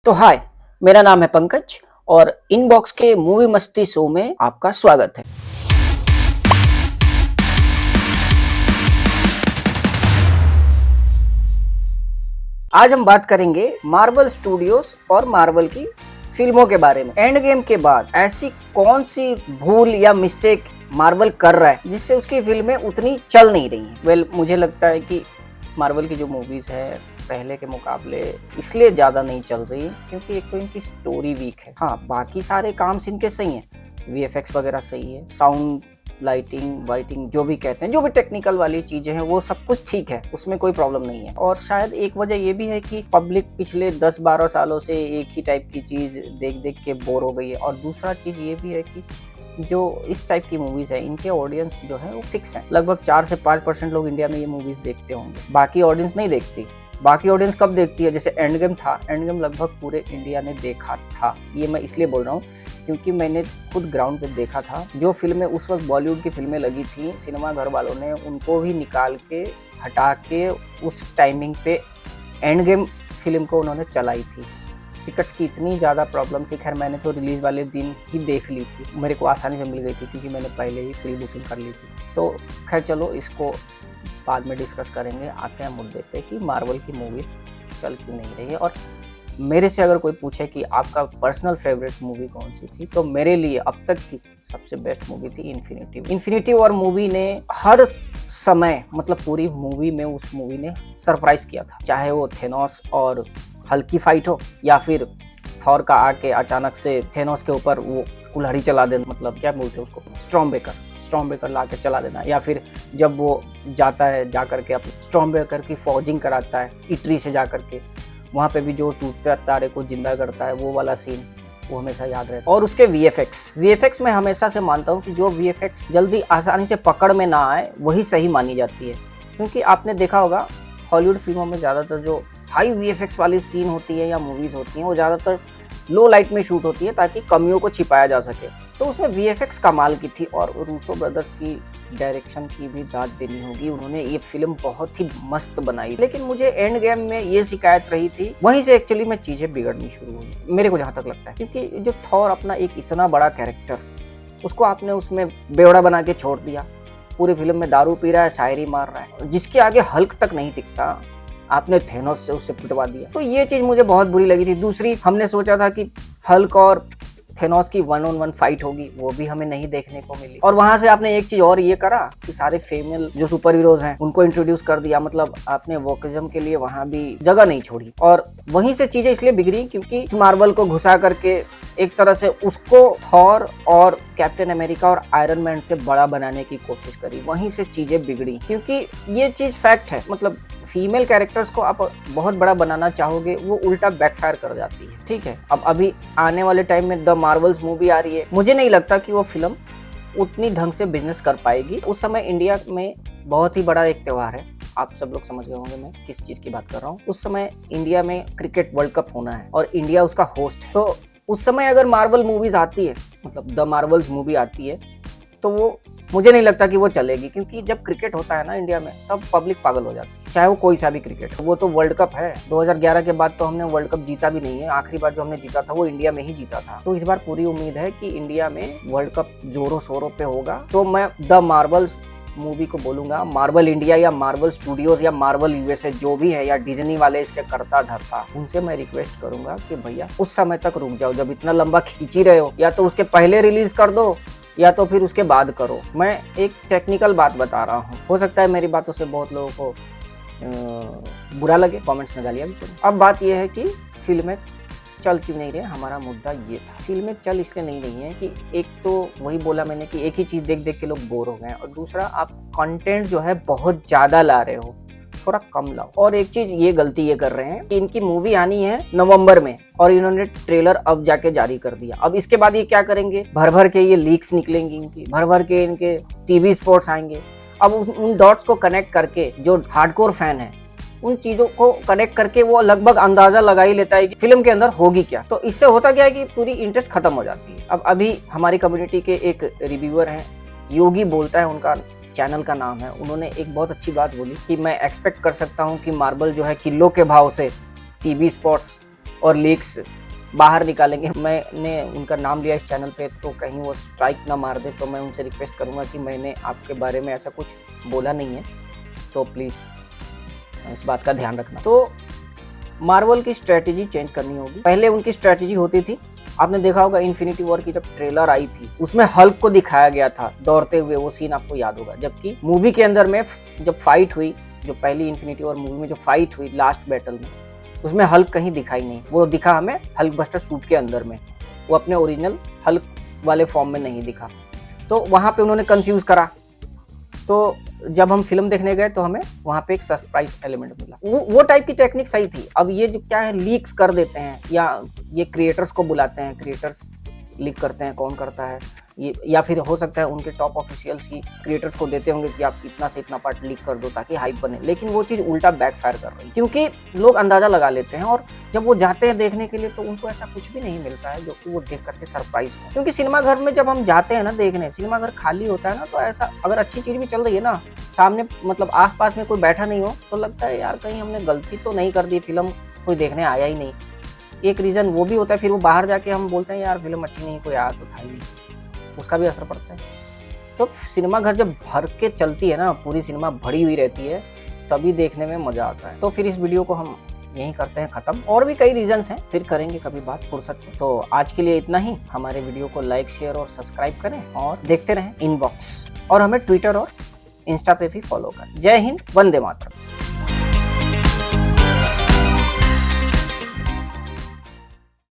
तो हाय, मेरा नाम है पंकज और इनबॉक्स के मूवी मस्ती शो में आपका स्वागत है। आज हम बात करेंगे मार्वल स्टूडियोज और मार्वल की फिल्मों के बारे में। एंड गेम के बाद ऐसी कौन सी भूल या मिस्टेक मार्वल कर रहा है जिससे उसकी फिल्में उतनी चल नहीं रही हैं। मुझे लगता है कि मार्वल की जो मूवीज है पहले के मुकाबले इसलिए ज़्यादा नहीं चल रही क्योंकि एक तो इनकी स्टोरी वीक है। हाँ, बाकी सारे काम इनके सही हैं, वीएफएक्स वगैरह सही है, साउंड, लाइटिंग, वाइटिंग जो भी कहते हैं, जो भी टेक्निकल वाली चीज़ें हैं वो सब कुछ ठीक है, उसमें कोई प्रॉब्लम नहीं है। और शायद एक वजह ये भी है कि पब्लिक पिछले 10-12 सालों से एक ही टाइप की चीज़ देख देख के बोर हो गई है। और दूसरा चीज़ ये भी है कि जो इस टाइप की मूवीज है इनके ऑडियंस जो है वो फिक्स है। लगभग 4 से 5% लोग इंडिया में ये मूवीज देखते होंगे, बाकी ऑडियंस नहीं देखती। बाकी ऑडियंस कब देखती है? जैसे एंड गेम था, एंड गेम लगभग पूरे इंडिया ने देखा था। ये मैं इसलिए बोल रहा हूँ क्योंकि मैंने खुद ग्राउंड पे देखा था। जो फिल्में उस वक्त बॉलीवुड की फिल्में लगी थी, सिनेमा घर वालों ने उनको भी निकाल के हटा के उस टाइमिंग पे एंड गेम फिल्म को उन्होंने चलाई थी। टिकट्स की इतनी ज़्यादा प्रॉब्लम थी, खैर मैंने तो रिलीज़ वाले दिन ही देख ली थी, मेरे को आसानी से मिल गई थी क्योंकि मैंने पहले ही प्री बुकिंग कर ली थी। तो खैर चलो, इसको बाद में डिस्कस करेंगे। आते हैं मुद्दे पे कि मार्वल की मूवीज़ चल क्यों नहीं रही है। और मेरे से अगर कोई पूछे कि आपका पर्सनल फेवरेट मूवी कौन सी थी, तो मेरे लिए अब तक की सबसे बेस्ट मूवी थी इन्फिनिटी वॉर मूवी ने हर समय, मतलब पूरी मूवी में उस मूवी ने सरप्राइज किया था। चाहे वो थेनोस और हल्की फाइट हो या फिर थॉर का आके अचानक से थेनोस के ऊपर वो कुल्हाड़ी चला देना, मतलब क्या बोलते हैं उसको, स्टॉर्म ब्रेकर ला के चला देना, या फिर जब वो जाता है जा करके अपने स्टॉर्म ब्रेकर की फॉर्जिंग कराता है इटरी से जा करके, वहाँ पे भी जो टूटते तारे को जिंदा करता है, वो वाला सीन वो हमेशा याद रहता है। और उसके वीएफएक्स मैं हमेशा से मानता हूँ कि जो वीएफएक्स जल्दी आसानी से पकड़ में ना आए वही सही मानी जाती है। क्योंकि आपने देखा होगा हॉलीवुड फिल्मों में ज़्यादातर जो हाई वीएफएक्स वाली सीन होती है या मूवीज़ होती हैं वो ज़्यादातर लो लाइट में शूट होती है ताकि कमियों को छिपाया जा सके। तो उसमें वीएफएक्स कमाल की थी। और रूसो ब्रदर्स की डायरेक्शन की भी दाद देनी होगी, उन्होंने ये फिल्म बहुत ही मस्त बनाई। लेकिन मुझे एंड गेम में ये शिकायत रही थी, वहीं से एक्चुअली में चीज़ें बिगड़नी शुरू हुई मेरे को जहाँ तक लगता है। क्योंकि जो थॉर अपना एक इतना बड़ा कैरेक्टर, उसको आपने उसमें बेवड़ा बना के छोड़ दिया। पूरी फिल्म में दारू पी रहा है, शायरी मार रहा है, जिसके आगे हल्क तक नहीं टिकता, आपने थेनोस से उससे पिटवा दिया। तो ये चीज़ मुझे बहुत बुरी लगी थी। दूसरी, हमने सोचा था कि हल्क और थेनोस की 1-on-1 फाइट होगी, वो भी हमें नहीं देखने को मिली। और वहां से आपने एक चीज और ये करा कि सारे फीमेल जो सुपर हीरोज हैं उनको इंट्रोड्यूस कर दिया, मतलब आपने वोकिज्म के लिए वहां भी जगह नहीं छोड़ी। और वहीं से चीजें इसलिए बिगड़ी क्योंकि मार्वल को घुसा करके एक तरह से उसको थॉर और कैप्टन अमेरिका और आयरन मैन से बड़ा बनाने की कोशिश करी, वहीं से चीजें बिगड़ी। क्योंकि ये चीज फैक्ट है, मतलब फीमेल कैरेक्टर्स को आप बहुत बड़ा बनाना चाहोगे वो उल्टा बैकफायर कर जाती है। ठीक है, अब अभी आने वाले टाइम में द मार्वल्स मूवी आ रही है, मुझे नहीं लगता कि वो फिल्म उतनी ढंग से बिजनेस कर पाएगी। उस समय इंडिया में बहुत ही बड़ा एक त्यौहार है, आप सब लोग समझ गए होंगे मैं किस चीज़ की बात कर रहा हूँ। उस समय इंडिया में क्रिकेट वर्ल्ड कप होना है और इंडिया उसका होस्ट है। तो उस समय अगर मार्वल मूवीज आती है, मतलब द मार्वल्स मूवी आती है, तो वो मुझे नहीं लगता कि वो चलेगी। क्योंकि जब क्रिकेट होता है ना इंडिया में, तब पब्लिक पागल हो जाती है, चाहे वो कोई सा भी क्रिकेट हो। वो तो वर्ल्ड कप है, 2011 के बाद तो हमने वर्ल्ड कप जीता भी नहीं है। आखिरी बार जो हमने जीता था वो इंडिया में ही जीता था। तो इस बार पूरी उम्मीद है कि इंडिया में वर्ल्ड कप जोरों शोरों पे होगा। तो मैं द मार्वल्स मूवी को बोलूंगा, मार्वल इंडिया या मार्वल स्टूडियोज या मार्वल यूएसए जो भी है, या डिज्नी वाले इसके करता धरता, उनसे मैं रिक्वेस्ट करूंगा कि भैया उस समय तक रुक जाओ। जब इतना लंबा खींच ही रहे हो, या तो उसके पहले रिलीज कर दो या तो फिर उसके बाद करो। मैं एक टेक्निकल बात बता रहा हूँ, हो सकता है मेरी बातों से बहुत लोगों को बुरा लगे, कमेंट्स में गालियाँ भी करें। अब बात यह है कि फिल्में चल क्यों नहीं रही है। हमारा मुद्दा ये था, फिल्में चल इसलिए नहीं रही हैं कि एक तो वही बोला मैंने कि एक ही चीज़ देख देख के लोग बोर हो गए, और दूसरा आप कंटेंट जो है बहुत ज़्यादा ला रहे हो, थोड़ा कम लाओ। और एक चीज ये गलती ये कर रहे हैं कि इनकी मूवी आनी है नवंबर में और इन्होंने ट्रेलर अब जाके जारी कर दिया। अब इसके बाद ये क्या करेंगे, भर भर के ये लीक्स निकलेंगी इनकी, भर भर के इनके टीवी स्पॉट्स आएंगे। अब उन डॉट्स को कनेक्ट करके जो हार्डकोर फैन है, उन चीजों को कनेक्ट करके वो लगभग अंदाजा लगा ही लेता है कि फिल्म के अंदर होगी क्या। तो इससे होता क्या है कि पूरी इंटरेस्ट खत्म हो जाती है। अब अभी हमारी कम्युनिटी के एक रिव्यूअर हैं, योगी बोलता है उनका चैनल का नाम है, उन्होंने एक बहुत अच्छी बात बोली कि मैं एक्सपेक्ट कर सकता हूं कि मार्वल जो है किलो के भाव से टीवी स्पॉट्स और लीक्स बाहर निकालेंगे। मैंने उनका नाम लिया इस चैनल पे तो कहीं वो स्ट्राइक ना मार दे, तो मैं उनसे रिक्वेस्ट करूँगा कि मैंने आपके बारे में ऐसा कुछ बोला नहीं है, तो प्लीज़ इस बात का ध्यान रखना। तो मार्वल की स्ट्रेटजी चेंज करनी होगी। पहले उनकी स्ट्रेटजी होती थी, आपने देखा होगा इन्फिनिटी वॉर की जब ट्रेलर आई थी उसमें हल्क को दिखाया गया था दौड़ते हुए, वो सीन आपको याद होगा। जबकि मूवी के अंदर में जब फाइट हुई, जो पहली इन्फिनिटी वॉर मूवी में जो फाइट हुई लास्ट बैटल में, उसमें हल्क कहीं दिखाई नहीं। वो दिखा हमें हल्क बस्टर सूट के अंदर में, वो अपने ओरिजिनल हल्क वाले फॉर्म में नहीं दिखा। तो वहाँ पे उन्होंने कंफ्यूज करा। तो जब हम फिल्म देखने गए तो हमें वहाँ पे एक सरप्राइज एलिमेंट मिला। वो टाइप की टेक्निक सही थी। अब ये जो क्या है, लीक्स कर देते हैं या ये क्रिएटर्स को बुलाते हैं, क्रिएटर्स लीक करते हैं, कौन करता है ये, या फिर हो सकता है उनके टॉप ऑफिशियल्स ही क्रिएटर्स को देते होंगे कि आप इतना से इतना पार्ट लीक कर दो ताकि हाइप बने। लेकिन वो चीज़ उल्टा बैकफायर कर रही है, क्योंकि लोग अंदाजा लगा लेते हैं और जब वो जाते हैं देखने के लिए तो उनको ऐसा कुछ भी नहीं मिलता है जो कि वो देख करके सरप्राइज हो। क्योंकि सिनेमा घर में जब हम जाते हैं ना देखने, सिनेमा घर खाली होता है ना, तो ऐसा अगर अच्छी चीज़ भी चल रही है ना, सामने मतलब आसपास में कोई बैठा नहीं हो, तो लगता है यार कहीं हमने गलती तो नहीं कर दी, फिल्म कोई देखने आया ही नहीं। एक रीज़न वो भी होता है। फिर वो बाहर जाके हम बोलते हैं यार फिल्म अच्छी नहीं, कोई आया तो था ही नहीं, उसका भी असर पड़ता है। तो सिनेमा घर जब भर के चलती है ना, पूरी सिनेमा भरी हुई रहती है, तभी देखने में मज़ा आता है। तो फिर इस वीडियो को हम यहीं करते हैं ख़त्म। और भी कई रीजंस हैं, फिर करेंगे कभी बात फुर्सत से। तो आज के लिए इतना ही। हमारे वीडियो को लाइक, शेयर और सब्सक्राइब करें और देखते रहें इनबॉक्स, और हमें ट्विटर और इंस्टा पे भी फॉलो करें। जय हिंद, वंदे मातरम।